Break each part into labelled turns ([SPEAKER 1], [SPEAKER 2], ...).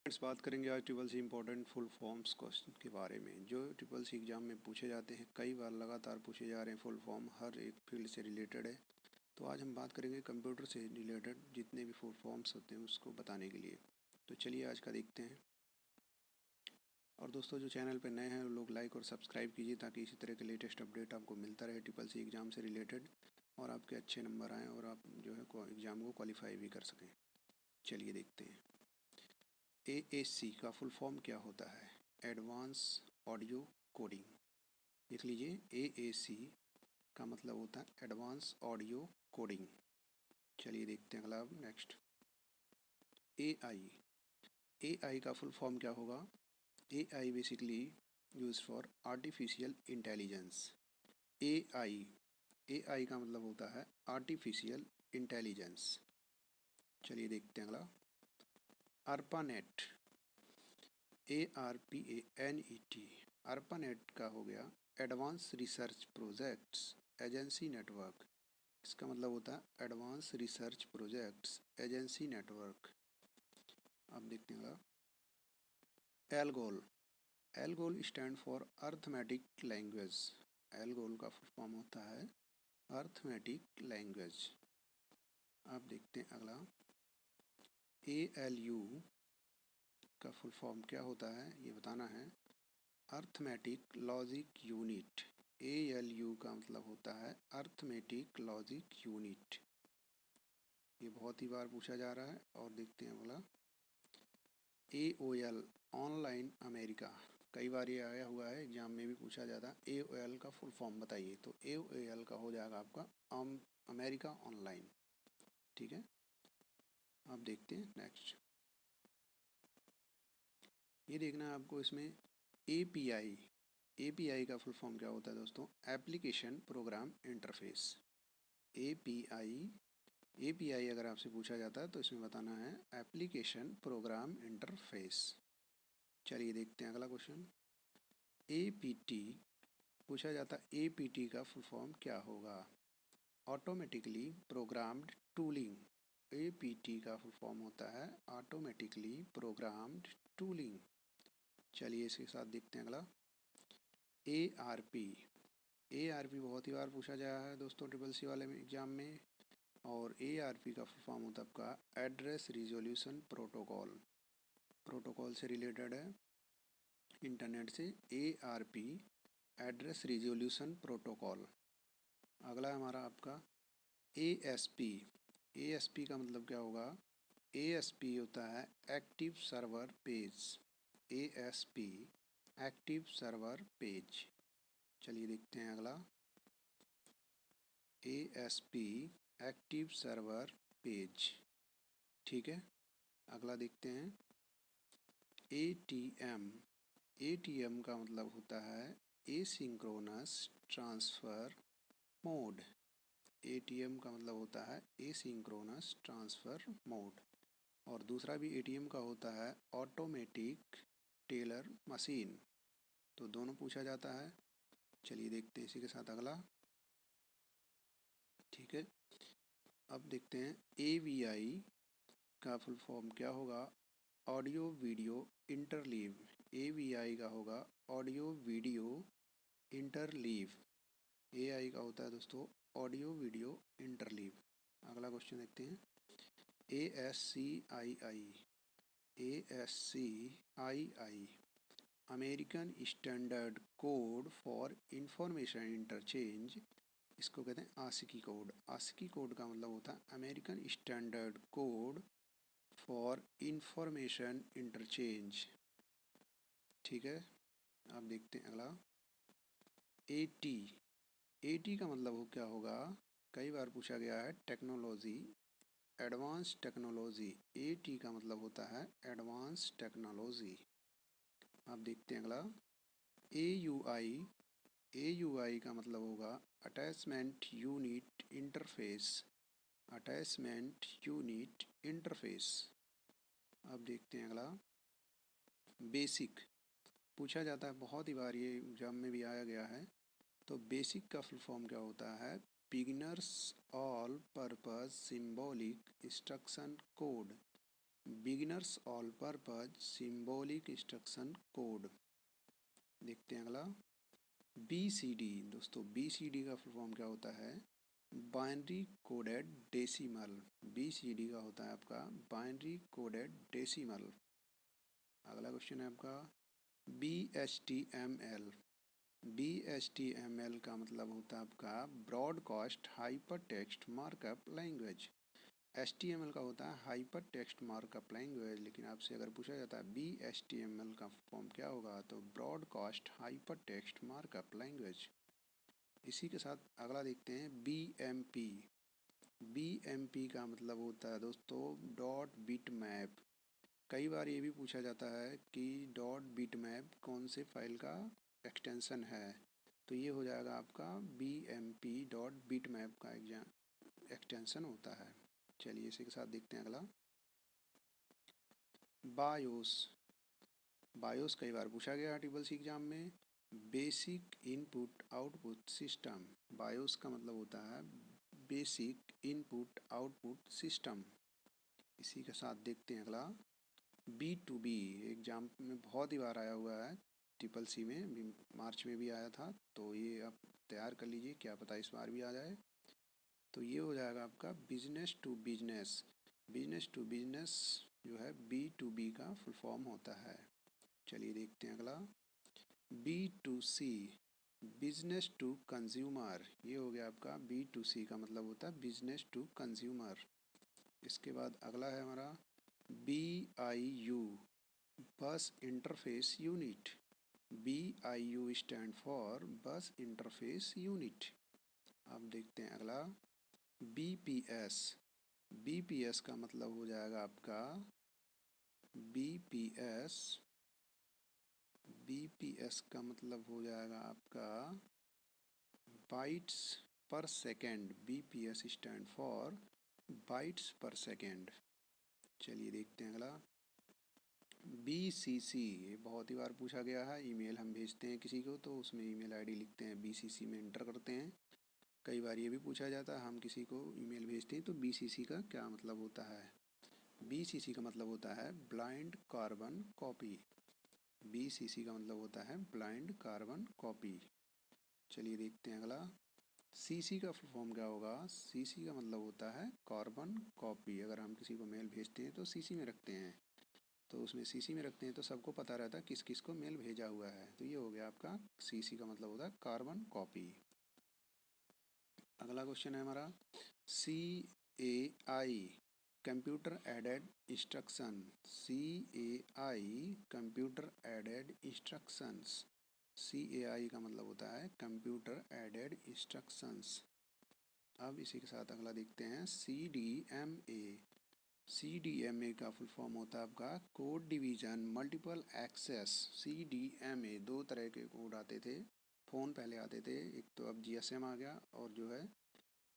[SPEAKER 1] Friends, बात करेंगे आज triple C important full forms question के बारे में जो ट्रिपल सी एग्ज़ाम में पूछे जाते हैं। कई बार लगातार पूछे जा रहे हैं। फुल फॉर्म हर एक फील्ड से रिलेटेड है। तो आज हम बात करेंगे कंप्यूटर से रिलेटेड जितने भी फुल फॉर्म्स होते हैं उसको बताने के लिए। तो चलिए आज का देखते हैं। और दोस्तों, जो चैनल पर नए हैं वो लोग लाइक और सब्सक्राइब कीजिए ताकि इसी तरह के लेटेस्ट अपडेट आपको मिलता रहे ट्रिपल सी एग्ज़ाम से रिलेटेड, और आपके अच्छे नंबर आएँ और आप जो है एग्ज़ाम को क्वालिफाई भी कर सकें। चलिए देखते हैं। AAC का फुल फॉर्म क्या होता है? Advance audio coding. लिख लीजिए, AAC का मतलब होता है एडवांस ऑडियो कोडिंग। चलिए देखते हैं अगला। नेक्स्ट, AI का फुल फॉर्म क्या होगा? AI basically use for artificial intelligence. AI का मतलब होता है आर्टिफिशियल इंटेलिजेंस। चलिए देखते हैं अगला। ARPANET, ARPANET, ARPANET का हो गया advance research projects agency network. इसका मतलब होता है advance research projects agency network. अब देखते हैं एलगोल। एलगोल स्टैंड फॉर अर्थमेटिक लैंग्वेज। एलगोल का फुल फॉर्म होता है अर्थमेटिक लैंग्वेज। अब देखते हैं अगला। ALU का फुल फॉर्म क्या होता है ये बताना है। Arithmetic logic unit. ALU का मतलब होता है अर्थमेटिक लॉजिक यूनिट। ये बहुत ही बार पूछा जा रहा है। और देखते हैं अगला। AOL, online America. कई बार ये आया हुआ है, एग्जाम में भी पूछा जाता है। AOL का फुल फॉर्म बताइए। तो AOL का हो जाएगा आपका अमेरिका ऑनलाइन। ठीक है। अब देखते हैं नेक्स्ट। ये देखना है आपको इसमें API। API का फुल फॉर्म क्या होता है दोस्तों? Application program interface. API अगर आपसे पूछा जाता है तो इसमें बताना है एप्लीकेशन प्रोग्राम इंटरफेस। चलिए देखते हैं अगला क्वेश्चन। APT पूछा जाता है। APT का फुल फॉर्म क्या होगा? Automatically programmed tooling. APT का फुल फॉर्म होता है ऑटोमेटिकली प्रोग्राम्ड टूलिंग। चलिए इसके साथ देखते हैं अगला। ARP। ARP बहुत ही बार पूछा गया है दोस्तों ट्रिपल सी वाले में एग्जाम में। और ARP का फुल फॉर्म होता है आपका एड्रेस रिजोल्यूशन प्रोटोकॉल। प्रोटोकॉल से रिलेटेड है, इंटरनेट से। ARP address resolution protocol. अगला हमारा आपका ASP। ASP का मतलब क्या होगा? ASP होता है active server page. ASP active server page. चलिए देखते हैं अगला। ASP active server page. ठीक है। अगला देखते हैं ATM। ATM का मतलब होता है एसिंक्रोनस ट्रांसफ़र मोड। ATM का मतलब होता है एसिंक्रोनस ट्रांसफ़र मोड। और दूसरा भी ATM का होता है ऑटोमेटिक टेलर मशीन। तो दोनों पूछा जाता है। चलिए देखते हैं इसी के साथ अगला। ठीक है। अब देखते हैं AVI का फुल फॉर्म क्या होगा? Audio video interleave. AVI का होगा ऑडियो वीडियो इंटरलीव। AI का होता है दोस्तों ऑडियो वीडियो इंटरलीव। अगला क्वेश्चन देखते हैं। ASCII। ASCII American standard code for information interchange. इसको कहते हैं ASCII कोड। ASCII कोड का मतलब होता है American standard code for information interchange. ठीक है। अब देखते हैं अगला। AT का मतलब क्या होगा? कई बार पूछा गया है। Technology, advance technology. AT का मतलब होता है एडवांस टेक्नोलॉजी। अब देखते हैं अगला। AUI। AUI का मतलब होगा attachment unit interface. Attachment unit interface. अब देखते हैं अगला। बेसिक पूछा जाता है बहुत ही बार, ये एग्जाम में भी आया गया है। तो बेसिक का फुल फॉर्म क्या होता है? Beginners all purpose symbolic instruction code. Beginners all purpose symbolic instruction code. देखते हैं अगला BCD। दोस्तों BCD का फुल फॉर्म क्या होता है? Binary coded decimal. BCD का होता है आपका बाइनरी कोडेड डेसिमल। अगला क्वेश्चन है आपका BHTML। BHTML का मतलब होता है आपका broadcast hyper text markup language. HTML का होता है हाइपर टेक्स्ट मार्कअप लैंग्वेज। लेकिन आपसे अगर पूछा जाता है BHTML का फॉर्म क्या होगा, तो broadcast hyper text markup language. इसी के साथ अगला देखते हैं BMP। BMP का मतलब होता है दोस्तों डॉट बिट मैप। कई बार ये भी पूछा जाता है कि डॉट बिट मैप कौन से फाइल का एक्सटेंशन है, तो ये हो जाएगा आपका BMP डॉट बिट मैप का एक्सटेंशन होता है। चलिए इसी के साथ देखते हैं अगला बायोस। बायोस कई बार पूछा गया ट्रिपल सी एग्जाम में। Basic input output system. BIOS का मतलब होता है बेसिक इनपुट आउटपुट सिस्टम। इसी के साथ देखते हैं अगला B2B। एग्जाम में बहुत ही बार आया हुआ है, ट्रिपल सी में भी, मार्च में भी आया था, तो ये आप तैयार कर लीजिए, क्या पता इस बार भी आ जाए। तो ये हो जाएगा आपका business to business. Business to business जो है B2B का फुल फॉर्म होता है। चलिए देखते हैं अगला B2C। Business to consumer. ये हो गया आपका B2C का मतलब होता है बिजनेस टू कंज्यूमर। इसके बाद अगला है हमारा BIU बस interface unit. BIU stand for बस इंटरफेस यूनिट। अब देखते हैं अगला BPS। BPS का मतलब हो जाएगा आपका BPS। BPS का मतलब हो जाएगा आपका बाइट्स पर second. BPS stand for bytes पर सेकेंड। चलिए देखते हैं अगला BCC। ये बहुत ही बार पूछा गया है। ईमेल हम भेजते हैं किसी को तो उसमें ईमेल आईडी लिखते हैं, BCC में एंटर करते हैं। कई बार ये भी पूछा जाता है हम किसी को ईमेल भेजते हैं तो BCC का क्या मतलब होता है? BCC का मतलब होता है ब्लाइंड कार्बन कॉपी। BCC का मतलब होता है ब्लाइंड कार्बन कॉपी। चलिए देखते हैं अगला CC का फुल फॉर्म क्या होगा? CC का मतलब होता है कार्बन कॉपी। अगर हम किसी को मेल भेजते हैं तो CC में रखते हैं, तो उसमें CC में रखते हैं तो सबको पता रहता है किस किस को मेल भेजा हुआ है। तो ये हो गया आपका CC का मतलब होता है कार्बन कॉपी। अगला क्वेश्चन है हमारा CAI computer aided instruction. CAI computer aided instructions. CAI का मतलब होता है कंप्यूटर एडेड इंस्ट्रक्शंस। अब इसी के साथ अगला देखते हैं CDMA। CDMA का फुल फॉर्म होता है आपका code division multiple access. CDMA दो तरह के कोड आते थे, फ़ोन पहले आते थे, एक तो अब GSM आ गया, और जो है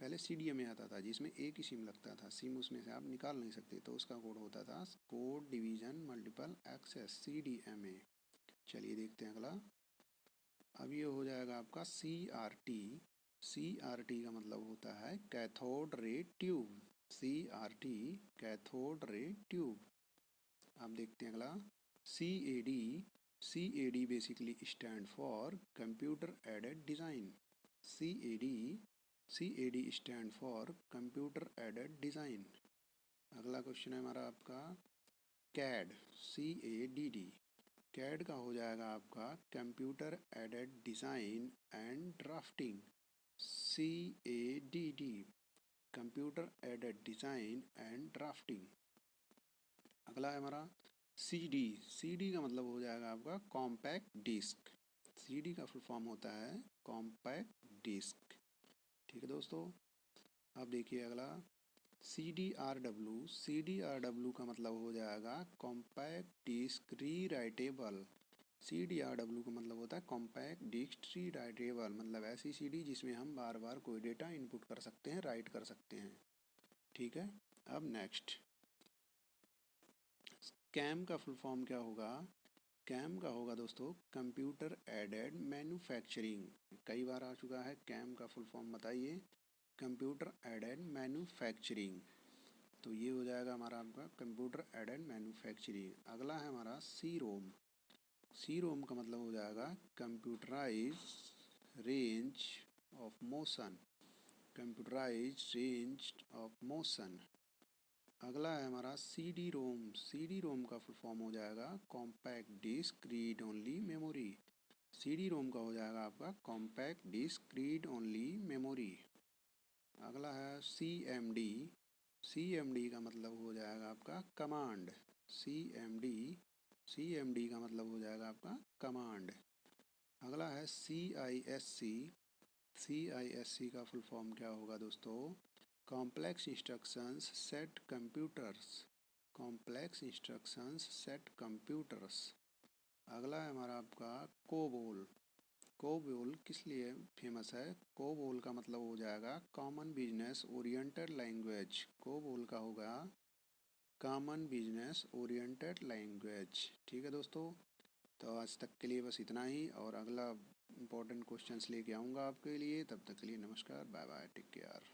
[SPEAKER 1] पहले CDMA आता था जिसमें एक ही सिम लगता था, सिम उसमें से आप निकाल नहीं सकते, तो उसका कोड होता था code division multiple access CDMA। चलिए देखते हैं अगला। अब ये हो जाएगा आपका CRT। CRT का मतलब होता है cathode ray tube. CRT cathode ray tube. अब देखते हैं अगला CAD। CAD basically stand for computer aided design. CAD stand for computer aided design. अगला क्वेश्चन है हमारा आपका CAD। CADD। कैड का हो जाएगा आपका computer aided design and drafting. CADD computer aided design and drafting. अगला है हमारा CD। CD का मतलब हो जाएगा आपका कॉम्पैक्ट डिस्क। CD का फुल फॉर्म होता है कॉम्पैक्ट डिस्क। ठीक है दोस्तों। अब देखिए अगला CDRW। CDRW का मतलब हो जाएगा कॉम्पैक्ट डिस्क रीराइटेबल। CDRW का मतलब होता है कॉम्पैक्ट डिस्क रीराइटेबल, मतलब ऐसी CD जिसमें हम बार बार कोई डेटा इनपुट कर सकते हैं, राइट कर सकते हैं। ठीक है। अब नेक्स्ट CAM का फुल फॉर्म क्या होगा? CAM का होगा दोस्तों कंप्यूटर एडेड मैन्युफैक्चरिंग। कई बार आ चुका है। CAM का फुल फॉर्म बताइए। Computer aided manufacturing. तो ये हो जाएगा हमारा आपका कंप्यूटर एडेड मैन्युफैक्चरिंग। अगला है हमारा सी रोम। सी रोम का मतलब हो जाएगा computerise range of motion, computerise range of motion. अगला है हमारा सी डी रोम। सी डी रोम का फुल फॉर्म हो जाएगा compact disc read only memory. C D ROM का हो जाएगा आपका compact disc read only memory. अगला है C M D. C M D का मतलब हो जाएगा आपका command. C M D, C M D का मतलब हो जाएगा आपका कमांड। अगला है सी I S C. C I S C का फुल फॉर्म क्या होगा दोस्तों? Complex instructions set computers. Complex instructions set computers. अगला है हमारा आपका कोबोल। कोबोल किस लिए फेमस है? कोबोल का मतलब हो जाएगा common business oriented language. COBOL का होगा कॉमन बिजनेस ओरिएंटेड लैंग्वेज। ठीक है दोस्तों, तो आज तक के लिए बस इतना ही, और अगला इम्पोर्टेंट क्वेश्चंस लेके आऊँगा आपके लिए। तब तक के लिए नमस्कार, बाय बाय, टेक केयर।